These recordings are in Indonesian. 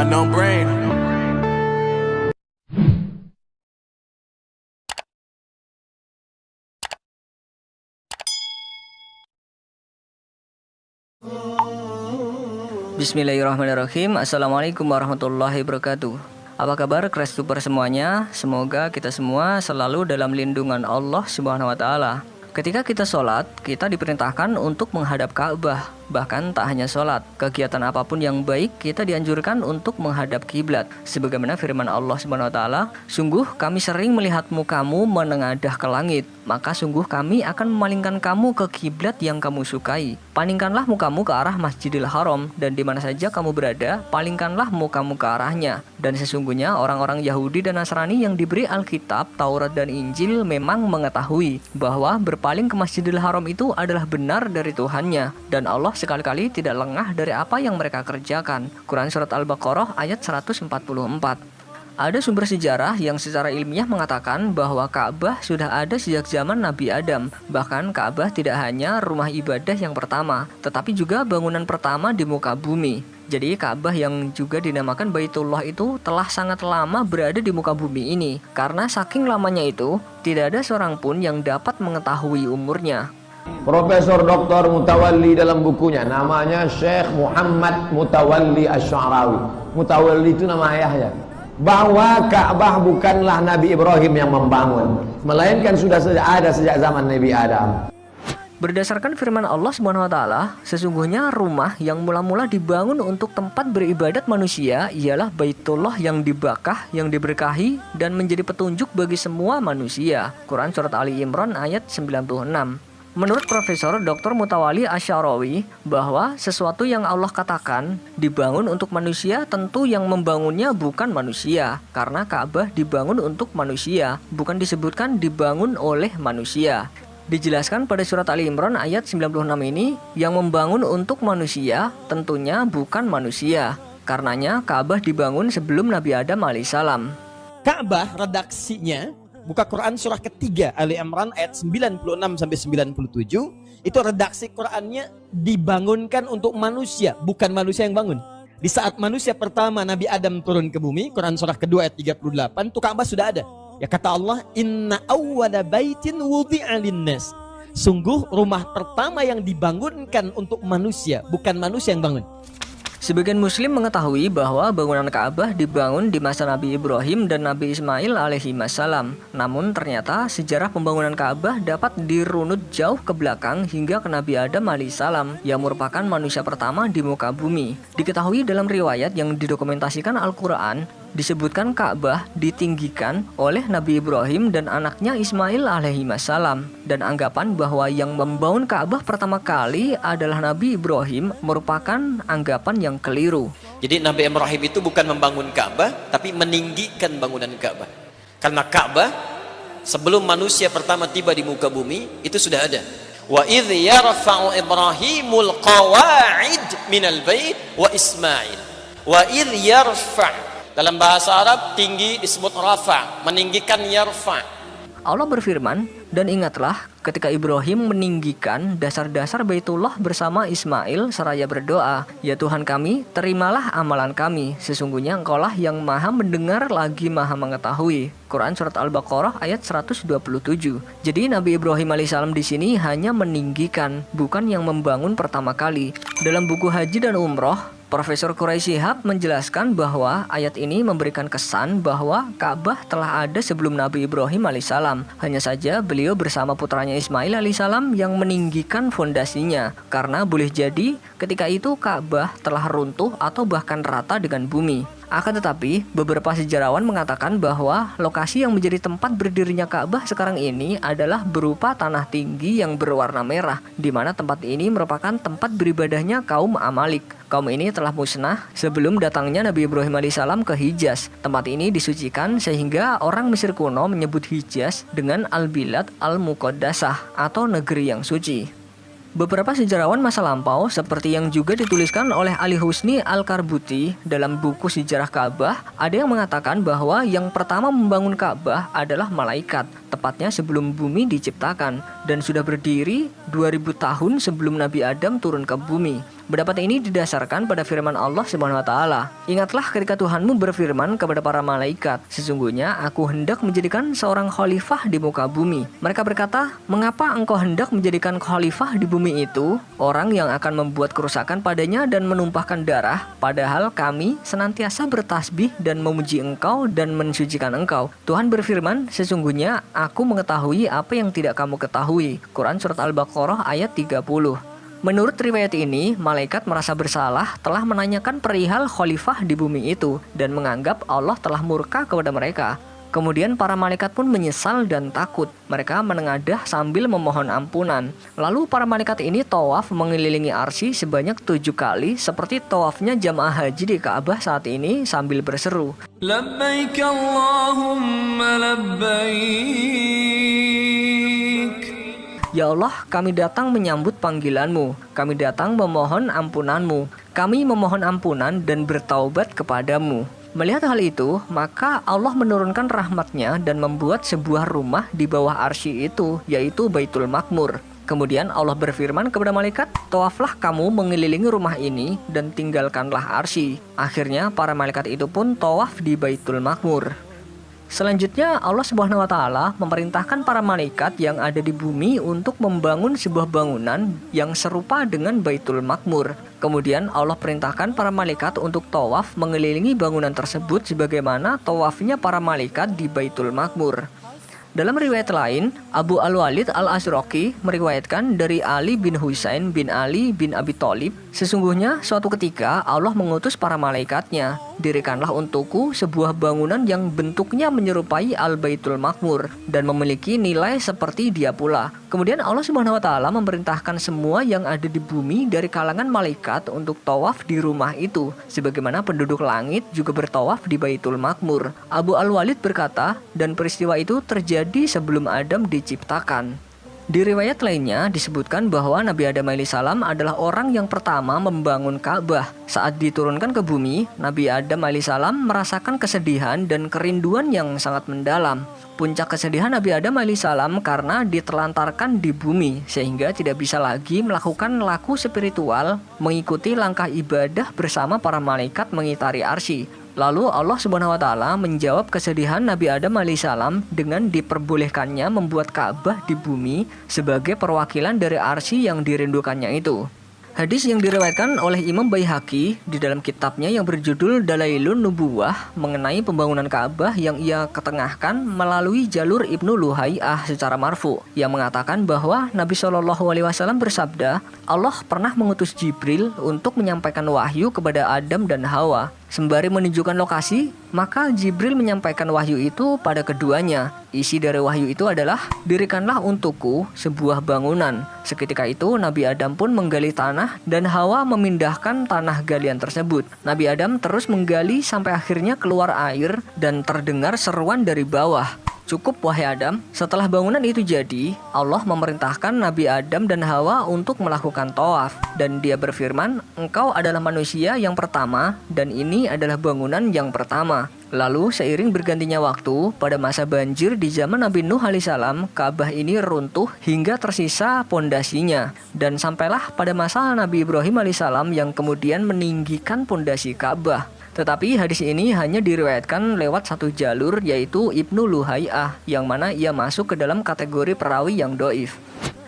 no brain. Bismillahirrahmanirrahim. Assalamualaikum warahmatullahi wabarakatuh. Apa kabar Krestuper semuanya? Semoga kita semua selalu dalam lindungan Allah Subhanahu wa taala. Ketika kita sholat, kita diperintahkan untuk menghadap Ka'bah. Bahkan tak hanya sholat, kegiatan apapun yang baik kita dianjurkan untuk menghadap kiblat. Sebagaimana firman Allah Subhanahu wa taala, "Sungguh kami sering melihat mukamu menengadah ke langit, maka sungguh kami akan memalingkan kamu ke kiblat yang kamu sukai. Palingkanlah mukamu ke arah Masjidil Haram, dan di mana saja kamu berada, palingkanlah mukamu ke arahnya. Dan sesungguhnya orang-orang Yahudi dan Nasrani yang diberi Alkitab, Taurat dan Injil memang mengetahui bahwa berpaling ke Masjidil Haram itu adalah benar dari Tuhannya, dan Allah sekali-kali tidak lengah dari apa yang mereka kerjakan." Quran Surat Al-Baqarah ayat 144. Ada sumber sejarah yang secara ilmiah mengatakan bahwa Ka'bah sudah ada sejak zaman Nabi Adam. Bahkan Ka'bah tidak hanya rumah ibadah yang pertama, tetapi juga bangunan pertama di muka bumi. Jadi Ka'bah yang juga dinamakan Baitullah itu telah sangat lama berada di muka bumi ini. Karena saking lamanya itu, tidak ada seorang pun yang dapat mengetahui umurnya. Profesor Dr. Mutawalli dalam bukunya, namanya Syekh Muhammad Mutawalli Asy-Sya'rawi. Mutawalli itu nama ayahnya. Bahwa Ka'bah bukanlah Nabi Ibrahim yang membangun, melainkan sudah ada sejak zaman Nabi Adam. Berdasarkan firman Allah Subhanahu wa taala, sesungguhnya rumah yang mula-mula dibangun untuk tempat beribadat manusia ialah Baitullah yang dibakah, yang diberkahi dan menjadi petunjuk bagi semua manusia. Quran Surat Ali Imran ayat 96. Menurut Profesor Dr. Mutawalli Asy-Sya'rawi, bahwa sesuatu yang Allah katakan dibangun untuk manusia, tentu yang membangunnya bukan manusia, karena Ka'bah dibangun untuk manusia, bukan disebutkan dibangun oleh manusia. Dijelaskan pada surat Ali Imran ayat 96 ini, yang membangun untuk manusia tentunya bukan manusia. Karenanya Ka'bah dibangun sebelum Nabi Adam alaihissalam. Ka'bah redaksinya, buka Quran surah ketiga Ali Imran ayat 96-97, itu redaksi Qurannya dibangunkan untuk manusia, bukan manusia yang bangun. Di saat manusia pertama Nabi Adam turun ke bumi, Quran surah kedua ayat 38, itu Ka'bah sudah ada. Ya kata Allah, "Inna awwala baitin wudi'a linnas." Sungguh rumah pertama yang dibangunkan untuk manusia, bukan manusia yang bangun. Sebagian muslim mengetahui bahwa bangunan Ka'bah dibangun di masa Nabi Ibrahim dan Nabi Ismail alaihissalam. Namun ternyata sejarah pembangunan Ka'bah dapat dirunut jauh ke belakang hingga ke Nabi Adam alaihissalam, yang merupakan manusia pertama di muka bumi. Diketahui dalam riwayat yang didokumentasikan Al-Quran, disebutkan Ka'bah ditinggikan oleh Nabi Ibrahim dan anaknya Ismail alaihissalam, dan anggapan bahwa yang membangun Ka'bah pertama kali adalah Nabi Ibrahim merupakan anggapan yang keliru. Jadi Nabi Ibrahim itu bukan membangun Ka'bah, tapi meninggikan bangunan Ka'bah. Karena Ka'bah sebelum manusia pertama tiba di muka bumi itu sudah ada. Wa idh yarfa'u Ibrahimul qawa'id minal bait wa Ismail. Wa idh yarfa', dalam bahasa Arab tinggi disebut rafa', meninggikan yarfa'. Allah berfirman, "Dan ingatlah ketika Ibrahim meninggikan dasar-dasar Baitullah bersama Ismail seraya berdoa, 'Ya Tuhan kami, terimalah amalan kami. Sesungguhnya Engkaulah yang Maha mendengar lagi Maha mengetahui.'" Quran Surat Al-Baqarah ayat 127. Jadi Nabi Ibrahim alaihissalam di sini hanya meninggikan, bukan yang membangun pertama kali. Dalam buku Haji dan Umroh, Profesor Quraisy Shihab menjelaskan bahwa ayat ini memberikan kesan bahwa Ka'bah telah ada sebelum Nabi Ibrahim alaihissalam. Hanya saja beliau bersama putranya Ismail alaihissalam yang meninggikan fondasinya. Karena boleh jadi ketika itu Ka'bah telah runtuh atau bahkan rata dengan bumi. Akan tetapi, beberapa sejarawan mengatakan bahwa lokasi yang menjadi tempat berdirinya Ka'bah sekarang ini adalah berupa tanah tinggi yang berwarna merah, di mana tempat ini merupakan tempat beribadahnya kaum Amalik. Kaum ini telah musnah sebelum datangnya Nabi Ibrahim alaihissalam ke Hijaz. Tempat ini disucikan sehingga orang Mesir kuno menyebut Hijaz dengan Al-Bilad Al-Muqaddasah atau negeri yang suci. Beberapa sejarawan masa lampau seperti yang juga dituliskan oleh Ali Husni Al-Karbuti dalam buku Sejarah Ka'bah, ada yang mengatakan bahwa yang pertama membangun Ka'bah adalah malaikat, tepatnya sebelum bumi diciptakan, dan sudah berdiri 2000 tahun sebelum Nabi Adam turun ke bumi. Pendapat ini didasarkan pada firman Allah Subhanahu wa taala. Ingatlah ketika Tuhanmu berfirman kepada para malaikat, sesungguhnya aku hendak menjadikan seorang khalifah di muka bumi. Mereka berkata, mengapa engkau hendak menjadikan khalifah di bumi itu? Orang yang akan membuat kerusakan padanya dan menumpahkan darah, padahal kami senantiasa bertasbih dan memuji engkau dan mensucikan engkau. Tuhan berfirman, sesungguhnya aku mengetahui apa yang tidak kamu ketahui. Quran Surat Al-Baqarah ayat 30. Menurut riwayat ini, malaikat merasa bersalah telah menanyakan perihal khalifah di bumi itu dan menganggap Allah telah murka kepada mereka. Kemudian para malaikat pun menyesal dan takut. Mereka menengadah sambil memohon ampunan. Lalu para malaikat ini tawaf mengelilingi arsy sebanyak 7 kali seperti tawafnya jamaah haji di Ka'bah saat ini sambil berseru, Labbaik Allahumma labbaik. Ya Allah, kami datang menyambut panggilanmu. Kami datang memohon ampunanmu. Kami memohon ampunan dan bertaubat kepadamu. Melihat hal itu, maka Allah menurunkan rahmatnya dan membuat sebuah rumah di bawah arsy itu, yaitu Baitul Makmur. Kemudian Allah berfirman kepada malaikat, tawaflah kamu mengelilingi rumah ini dan tinggalkanlah arsy. Akhirnya para malaikat itu pun tawaf di Baitul Makmur. Selanjutnya Allah Subhanahu wa taala memerintahkan para malaikat yang ada di bumi untuk membangun sebuah bangunan yang serupa dengan Baitul Makmur. Kemudian Allah perintahkan para malaikat untuk tawaf mengelilingi bangunan tersebut sebagaimana tawafnya para malaikat di Baitul Makmur. Dalam riwayat lain, Abu Al-Walid Al-Azraqi meriwayatkan dari Ali bin Husain bin Ali bin Abi Thalib, sesungguhnya suatu ketika Allah mengutus para malaikatnya, dirikanlah untukku sebuah bangunan yang bentuknya menyerupai Al-Baitul Makmur dan memiliki nilai seperti dia pula. Kemudian Allah Subhanahu wa taala memerintahkan semua yang ada di bumi dari kalangan malaikat untuk tawaf di rumah itu, sebagaimana penduduk langit juga bertawaf di Baitul Makmur. Abu Al-Walid berkata, dan peristiwa itu terjadi sebelum Adam diciptakan. Di riwayat lainnya disebutkan bahwa Nabi Adam alaihissalam adalah orang yang pertama membangun Ka'bah. Saat diturunkan ke bumi, Nabi Adam alaihissalam merasakan kesedihan dan kerinduan yang sangat mendalam. Puncak kesedihan Nabi Adam alaihissalam karena ditelantarkan di bumi sehingga tidak bisa lagi melakukan laku spiritual, mengikuti langkah ibadah bersama para malaikat mengitari arsy. Lalu Allah Subhanahu wa taala menjawab kesedihan Nabi Adam alaihissalam dengan diperbolehkannya membuat Ka'bah di bumi sebagai perwakilan dari arsy yang dirindukannya itu. Hadis yang diriwayatkan oleh Imam Baihaqi di dalam kitabnya yang berjudul Dalailun Nubuwah mengenai pembangunan Ka'bah yang ia ketengahkan melalui jalur Ibnu Luhai'ah secara marfu yang mengatakan bahwa Nabi SAW bersabda, Allah pernah mengutus Jibril untuk menyampaikan wahyu kepada Adam dan Hawa. Sembari menunjukkan lokasi, maka Jibril menyampaikan wahyu itu pada keduanya. Isi dari wahyu itu adalah, dirikanlah untukku sebuah bangunan. Seketika itu Nabi Adam pun menggali tanah dan Hawa memindahkan tanah galian tersebut. Nabi Adam terus menggali sampai akhirnya keluar air dan terdengar seruan dari bawah. Cukup wahai Adam. Setelah bangunan itu jadi, Allah memerintahkan Nabi Adam dan Hawa untuk melakukan tawaf. Dan dia berfirman, engkau adalah manusia yang pertama dan ini adalah bangunan yang pertama. Lalu seiring bergantinya waktu, pada masa banjir di zaman Nabi Nuh alaihissalam, Ka'bah ini runtuh hingga tersisa pondasinya. Dan sampailah pada masa Nabi Ibrahim alaihissalam yang kemudian meninggikan pondasi Ka'bah. Tetapi hadis ini hanya diriwayatkan lewat satu jalur, yaitu Ibnu Luhai'ah, yang mana ia masuk ke dalam kategori perawi yang doif.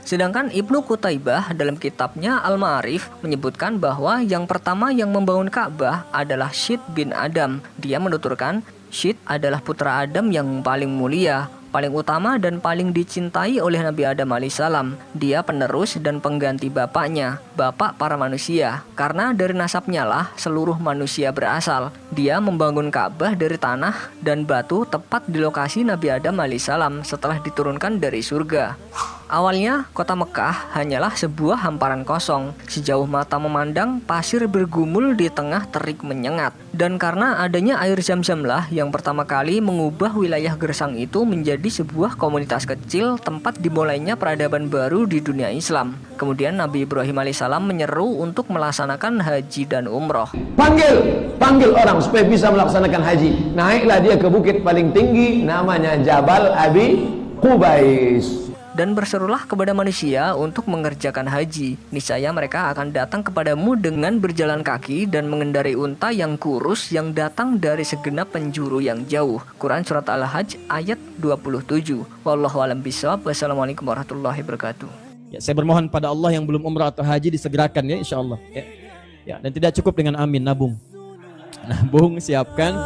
Sedangkan Ibnu Qutaibah dalam kitabnya Al-Ma'arif menyebutkan bahwa yang pertama yang membangun Ka'bah adalah Syed bin Adam. Dia menuturkan, Syed adalah putra Adam yang paling mulia, paling utama dan paling dicintai oleh Nabi Adam alaihissalam. Dia penerus dan pengganti bapaknya, bapak para manusia. Karena dari nasabnya lah seluruh manusia berasal. Dia membangun Ka'bah dari tanah dan batu tepat di lokasi Nabi Adam alaihissalam setelah diturunkan dari surga. Awalnya, kota Mekah hanyalah sebuah hamparan kosong. Sejauh mata memandang, pasir bergumul di tengah terik menyengat. Dan karena adanya air Zam-Zam lah yang pertama kali mengubah wilayah Gersang itu menjadi sebuah komunitas kecil tempat dimulainya peradaban baru di dunia Islam. Kemudian Nabi Ibrahim alaihissalam menyeru untuk melaksanakan haji dan umroh. Panggil orang supaya bisa melaksanakan haji. Naiklah dia ke bukit paling tinggi, namanya Jabal Abi Qubais. dan berserulah kepada manusia untuk mengerjakan haji. Niscaya mereka akan datang kepadamu dengan berjalan kaki dan mengendarai unta yang kurus yang datang dari segenap penjuru yang jauh. Quran Surat Al-Hajj ayat 27. Wallahu a'lam bishawab. Wassalamualaikum warahmatullahi wabarakatuh. Ya, saya bermohon pada Allah yang belum umrah atau haji disegerakan ya insyaallah. Ya, dan tidak cukup dengan amin, nabung. Nabung, siapkan.